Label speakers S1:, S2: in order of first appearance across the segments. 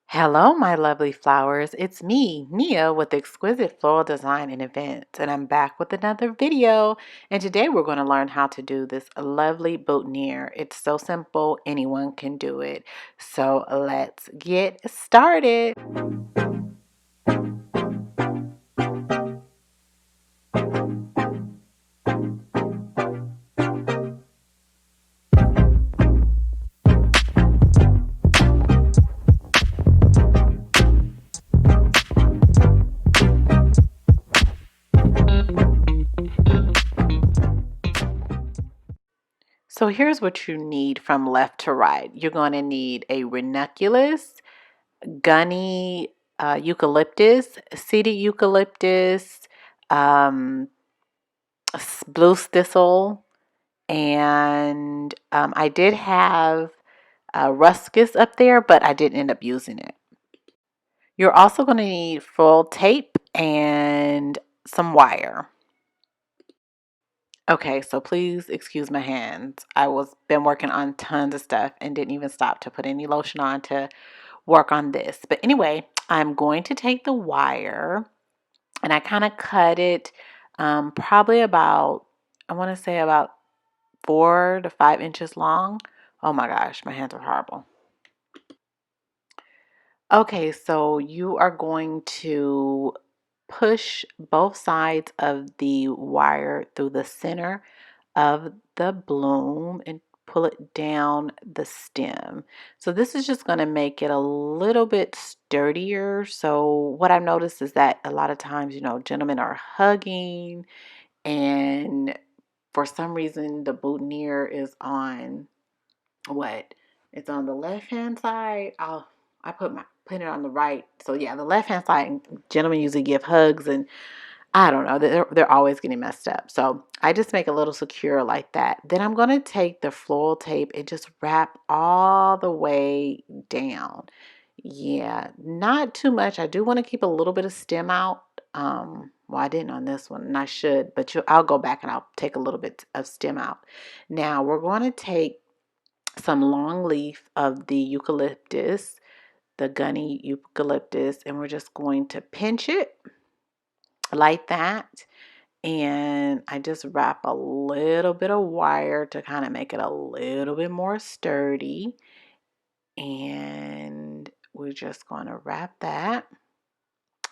S1: Hello, my lovely flowers. It's me, Nia, with Exquisite Floral Design and Events, and I'm back with another video. And today we're going to learn how to do this lovely boutonniere. It's so simple, anyone can do it. So let's get started. So here's what you need from left to right. You're going to need a ranunculus, gunny eucalyptus, seeded eucalyptus, um, blue thistle, and I did have ruscus up there, but I didn't end up using it. You're also going to need full tape and some wire. Okay, so please excuse my hands. I was been working on tons of stuff and didn't even stop to put any lotion on to work on this. But anyway, I'm going to take the wire and I kind of cut it probably about, I want to say about 4 to 5 inches long. Oh my gosh, my hands are horrible. Okay, so you are going to push both sides of the wire through the center of the bloom and pull it down the stem. So this is just going to make it a little bit sturdier. So what I've noticed is that a lot of times, gentlemen are hugging, and for some reason the boutonniere is on what? It's on the left hand side. I put it on the right. So yeah, the left hand side, gentlemen usually give hugs, and I don't know, they're always getting messed up. So I just make a little secure like that. Then I'm going to take the floral tape and just wrap all the way down. Yeah, not too much. I do want to keep a little bit of stem out. Well, I didn't on this one, and I should, but I'll go back and I'll take a little bit of stem out. Now we're going to take some long leaf of the eucalyptus, the gunny eucalyptus, and we're just going to pinch it like that. And I just wrap a little bit of wire to kind of make it a little bit more sturdy. And we're just going to wrap that,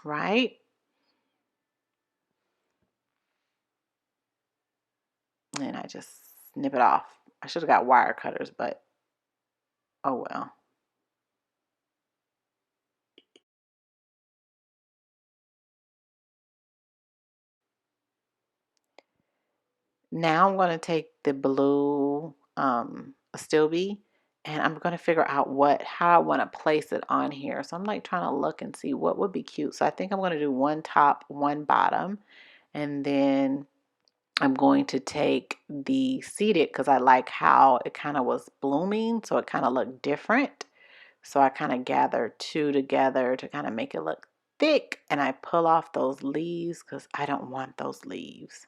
S1: right? And I just snip it off. I should have got wire cutters, but oh well. Now I'm going to take the blue Stilby, and I'm going to figure out how I want to place it on here. So I'm like trying to look and see what would be cute. So I think I'm going to do one top, one bottom, and then I'm going to take the seeded because I like how it kind of was blooming, so it kind of looked different. So I kind of gather two together to kind of make it look thick, and I pull off those leaves because I don't want those leaves.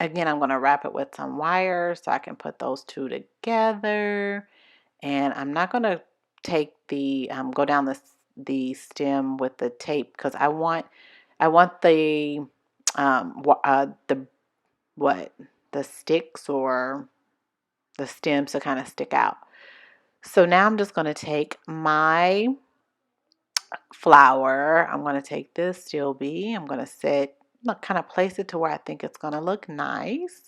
S1: Again, I'm going to wrap it with some wire so I can put those two together. And I'm not going to take the go down the stem with the tape because I want the what the sticks or the stems to kind of stick out. So now I'm just going to take my flower. I'm going to take this Stilby. I'm going to kind of place it to where I think it's going to look nice.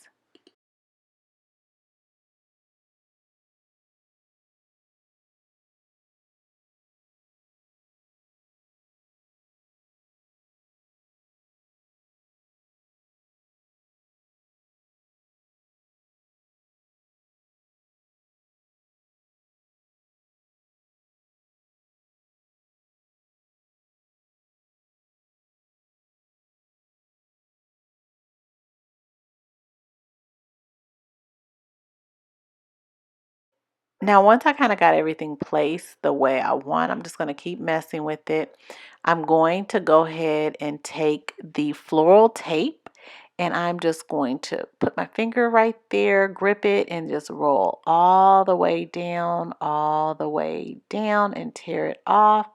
S1: Now, once I kind of got everything placed the way I want, I'm just going to keep messing with it. I'm going to go ahead and take the floral tape and I'm just going to put my finger right there, grip it, and just roll all the way down, and tear it off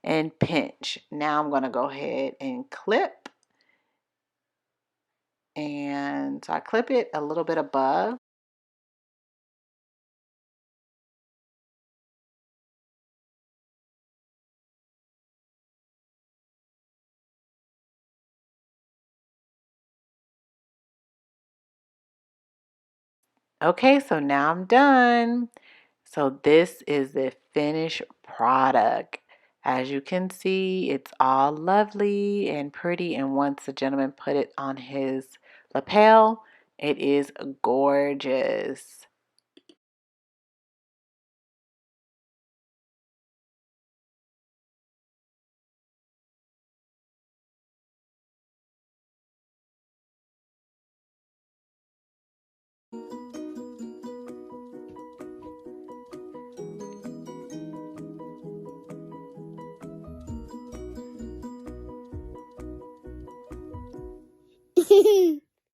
S1: and pinch. Now I'm going to go ahead and clip. And so I clip it a little bit above. Okay, so now I'm done. So this is the finished product. As you can see, it's all lovely and pretty. And once the gentleman put it on his lapel, it is gorgeous.